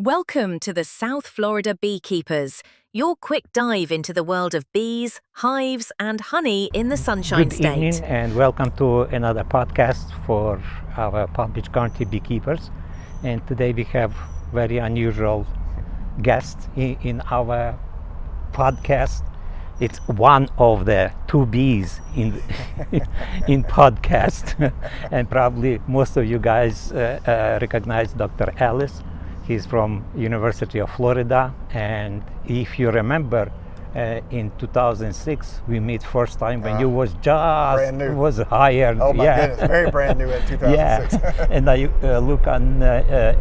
Welcome to the South Florida Beekeepers, your quick dive into the world of bees, hives, and honey in the Sunshine Good State. evening and welcome to another podcast for our Palm Beach County beekeepers. And today we have very unusual guest in our podcast. It's one of the two bees in in podcast, and probably most of you guys recognize Dr. Ellis. He's from University of Florida, and if you remember, in 2006 we met first time when you was just brand new. Was hired. Oh my goodness, very brand new in 2006. Yeah, and I look on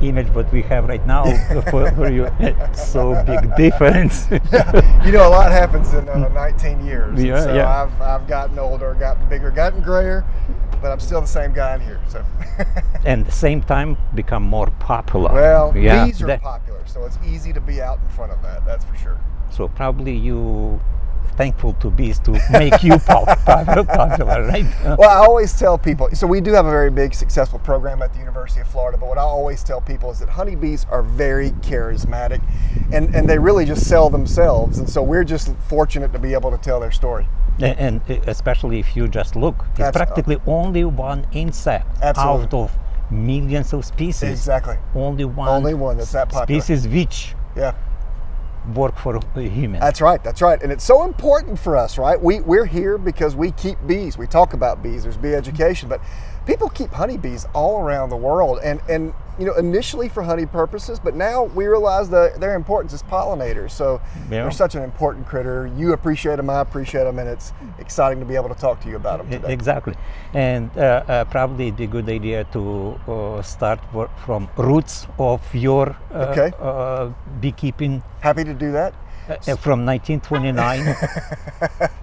image what we have right now for you. So big difference. You know, a lot happens in 19 years. Yeah, so yeah. I've gotten older, gotten bigger, gotten grayer, but I'm still the same guy in here. So. And at the same time become more popular. Well, yeah, bees are popular, so it's easy to be out in front of that. That's for sure. So probably you thankful to bees to make you popular, right? Well, I always tell people, so we do have a very big successful program at the University of Florida, but what I always tell people is that honeybees are very charismatic and they really just sell themselves. And so we're just fortunate to be able to tell their story. And especially if you just look, it's practically only one insect out of millions of species. Exactly. Only one. Only one that's that popular. Species which work for a human. That's right, that's right. And it's so important for us, right? We're here because we keep bees. We talk about bees, there's bee education, but people keep honeybees all around the world. And you know, initially for honey purposes, but now we realize their importance as pollinators. So they're such an important critter. You appreciate them, I appreciate them, and it's exciting to be able to talk to you about them today. Exactly. And probably it'd be a good idea to start from roots of your beekeeping. Happy to do that. From 1929,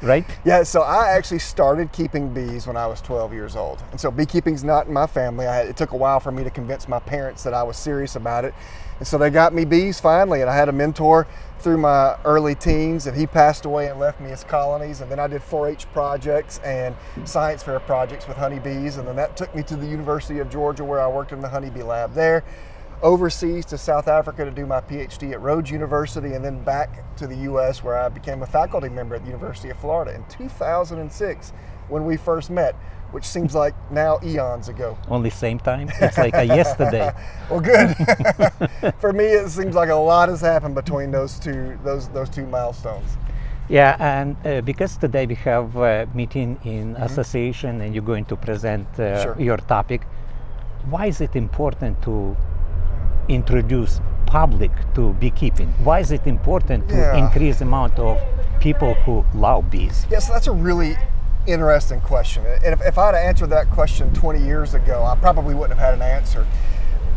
right? Yeah, so I actually started keeping bees when I was 12 years old. And so beekeeping's not in my family. It took a while for me to convince my parents that I was serious about it. And so they got me bees finally, and I had a mentor through my early teens, and he passed away and left me his colonies. And then I did 4-H projects and science fair projects with honeybees, and then that took me to the University of Georgia, where I worked in the honeybee lab there. Overseas to South Africa to do my PhD at Rhodes University, and then back to the U.S. where I became a faculty member at the University of Florida in 2006 when we first met, which seems like now eons ago. Only same time? It's like yesterday. Well, good. For me, it seems like a lot has happened between those two milestones. Yeah, and because today we have a meeting in association and you're going to present your topic, why is it important to introduce public to beekeeping? Why is it important to increase the amount of people who love bees? Yeah, so that's a really interesting question. And if I had answered that question 20 years ago, I probably wouldn't have had an answer.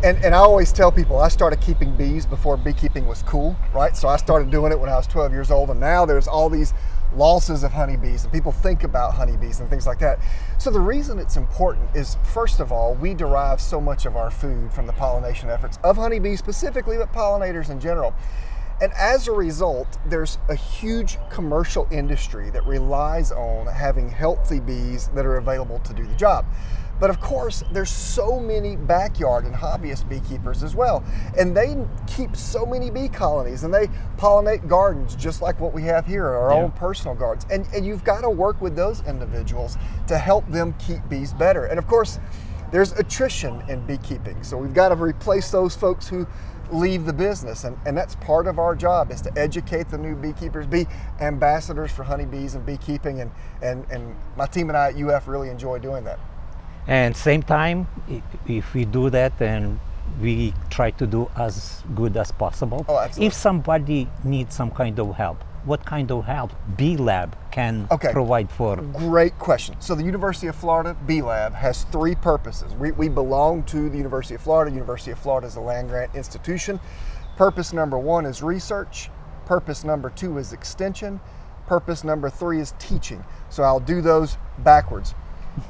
And I always tell people I started keeping bees before beekeeping was cool, right? So I started doing it when I was 12 years old, and now there's all these losses of honeybees and people think about honeybees and things like that. So the reason it's important is, first of all, we derive so much of our food from the pollination efforts of honeybees specifically, but pollinators in general. And as a result, there's a huge commercial industry that relies on having healthy bees that are available to do the job. But of course, there's so many backyard and hobbyist beekeepers as well. And they keep so many bee colonies, and they pollinate gardens just like what we have here, our own personal gardens. And you've got to work with those individuals to help them keep bees better. And of course, there's attrition in beekeeping. So we've got to replace those folks who leave the business. And that's part of our job, is to educate the new beekeepers, be ambassadors for honeybees and beekeeping. And my team and I at UF really enjoy doing that. And same time, if we do that, and we try to do as good as possible. Oh, absolutely. If somebody needs some kind of help, what kind of help Bee Lab can provide for? Great question. So the University of Florida Bee Lab has 3 purposes. We belong to the University of Florida. University of Florida is a land-grant institution. Purpose number 1 is research. Purpose number 2 is extension. Purpose number 3 is teaching. So I'll do those backwards.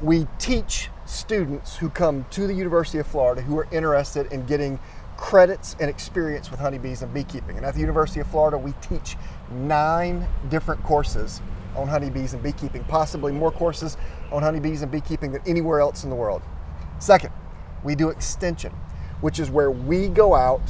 We teach students who come to the University of Florida who are interested in getting credits and experience with honeybees and beekeeping. And at the University of Florida, we teach 9 different courses on honeybees and beekeeping, possibly more courses on honeybees and beekeeping than anywhere else in the world. Second, we do extension, which is where we go out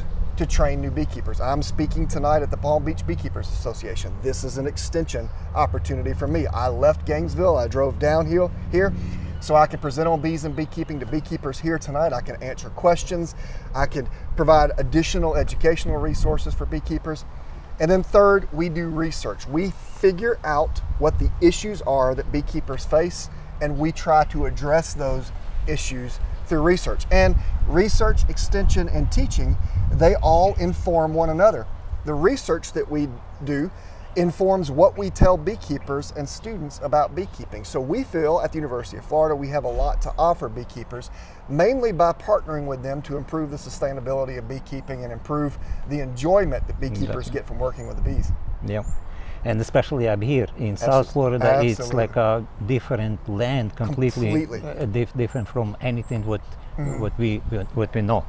to train new beekeepers. I'm speaking tonight at the Palm Beach Beekeepers Association. This is an extension opportunity for me. I left Gainesville, I drove downhill here so I can present on bees and beekeeping to beekeepers here tonight. I can answer questions. I can provide additional educational resources for beekeepers. And then third, we do research. We figure out what the issues are that beekeepers face, and we try to address those issues through research. And research, extension, and teaching, they all inform one another. The research that we do informs what we tell beekeepers and students about beekeeping. So we feel at the University of Florida we have a lot to offer beekeepers, mainly by partnering with them to improve the sustainability of beekeeping and improve the enjoyment that beekeepers get from working with the bees. Yeah. And especially up here in South Florida, it's like a different land, completely. Different from anything what we know.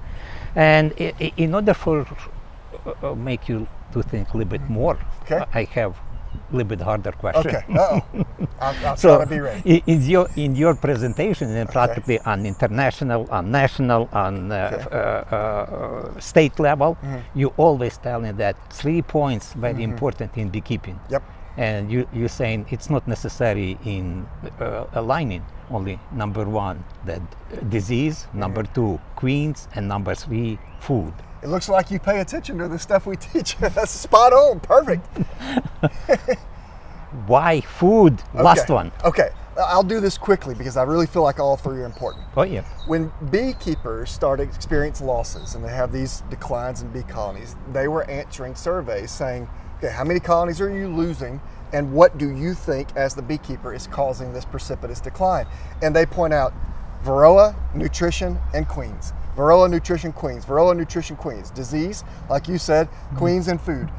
And in order for make you to think a little bit more, I have a little bit harder question. Okay. I'll try to be ready. In your presentation, and practically on international, on national, on state level, you always tell me that 3 points very important in beekeeping. Yep. And you're saying it's not necessary in aligning. Only number 1, that disease, number 2, queens, and number 3, food. It looks like you pay attention to the stuff we teach. That's spot on. Perfect. Why food? Last one. Okay. I'll do this quickly because I really feel like all 3 are important. Oh, yeah. When beekeepers start to experience losses and they have these declines in bee colonies, they were answering surveys saying, okay, how many colonies are you losing? And what do you think as the beekeeper is causing this precipitous decline? And they point out Varroa, nutrition, and queens. Varroa, nutrition, queens. Varroa, nutrition, queens. Disease, like you said, queens and food.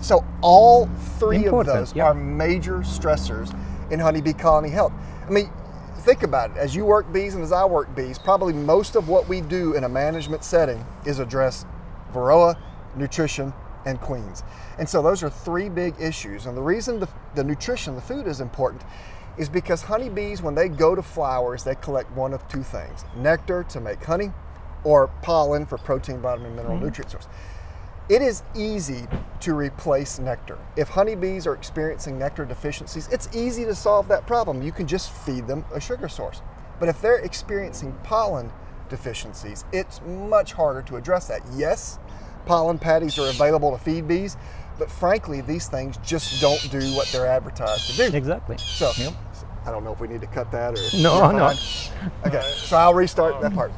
So all 3 of those are major stressors in honeybee colony health. I mean, think about it. As you work bees and as I work bees, probably most of what we do in a management setting is address Varroa, nutrition, and queens. And so those are 3 big issues. And the reason the nutrition, the food is important is because honeybees, when they go to flowers, they collect one of 2 things: nectar to make honey, or pollen for protein, vitamin, mineral, nutrient source. It is easy to replace nectar. If honeybees are experiencing nectar deficiencies, it's easy to solve that problem. You can just feed them a sugar source. But if they're experiencing pollen deficiencies, it's much harder to address that. Yes, pollen patties are available to feed bees, but frankly, these things just don't do what they're advertised to do. Exactly. So, I don't know if we need to cut that or... No. Okay, so I'll restart that part.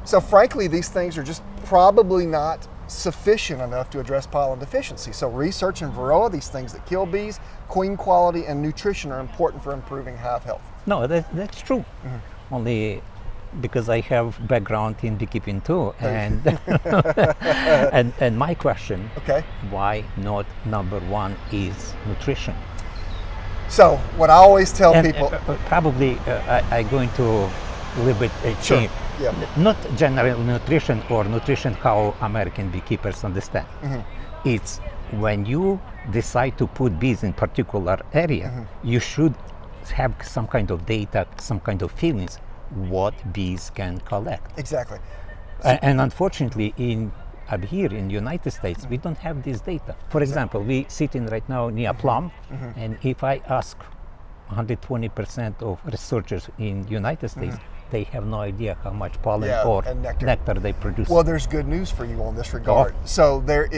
So frankly, these things are just probably not sufficient enough to address pollen deficiency. So research in Varroa, these things that kill bees, queen quality, and nutrition are important for improving hive health. No, that's true. Only because I have background in beekeeping too, and and my question, why not number 1 is nutrition? So what I always tell people, probably I'm going to a little bit change. Not general nutrition or nutrition how American beekeepers understand. It's when you decide to put bees in particular area, you should have some kind of data, some kind of feelings what bees can collect. Exactly. And unfortunately, up here in the United States, we don't have this data. For example, we sitting right now near plum, and if I ask 120% of researchers in the United States, they have no idea how much pollen or nectar they produce. Well, there's good news for you on this regard. So there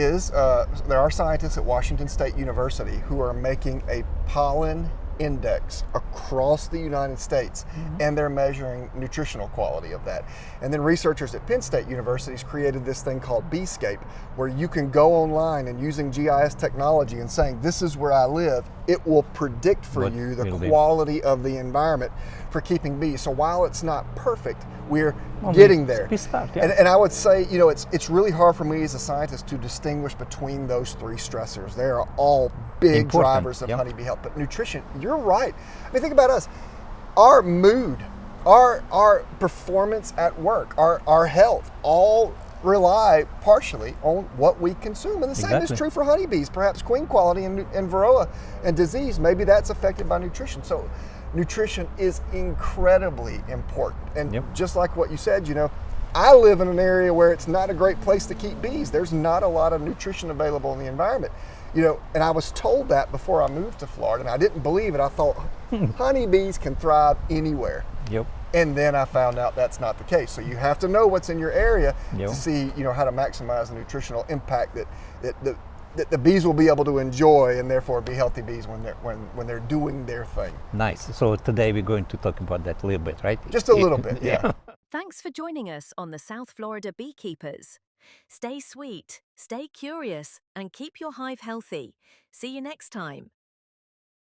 are scientists at Washington State University who are making a pollen index across the United States, and they're measuring nutritional quality of that. And then researchers at Penn State University created this thing called Beescape, where you can go online and using GIS technology and saying, this is where I live, it will predict for you the quality of the environment for keeping bees. So while it's not perfect, we're getting there. And I would say, it's really hard for me as a scientist to distinguish between those 3 stressors. They are all big drivers of honeybee health. But nutrition, you're right. I mean, think about us. Our mood, our performance at work, our health, all rely partially on what we consume. And the same is true for honeybees. Perhaps queen quality and Varroa and disease, maybe that's affected by nutrition. So nutrition is incredibly important. And just like what you said, I live in an area where it's not a great place to keep bees. There's not a lot of nutrition available in the environment. And I was told that before I moved to Florida, and I didn't believe it. I thought honeybees can thrive anywhere. Yep. And then I found out that's not the case. So you have to know what's in your area Yep. to see, how to maximize the nutritional impact that the bees will be able to enjoy, and therefore be healthy bees when they're doing their thing. Nice. So today we're going to talk about that a little bit, right? Just a little bit, yeah. Thanks for joining us on the South Florida Beekeepers. Stay sweet, stay curious, and keep your hive healthy. See you next time.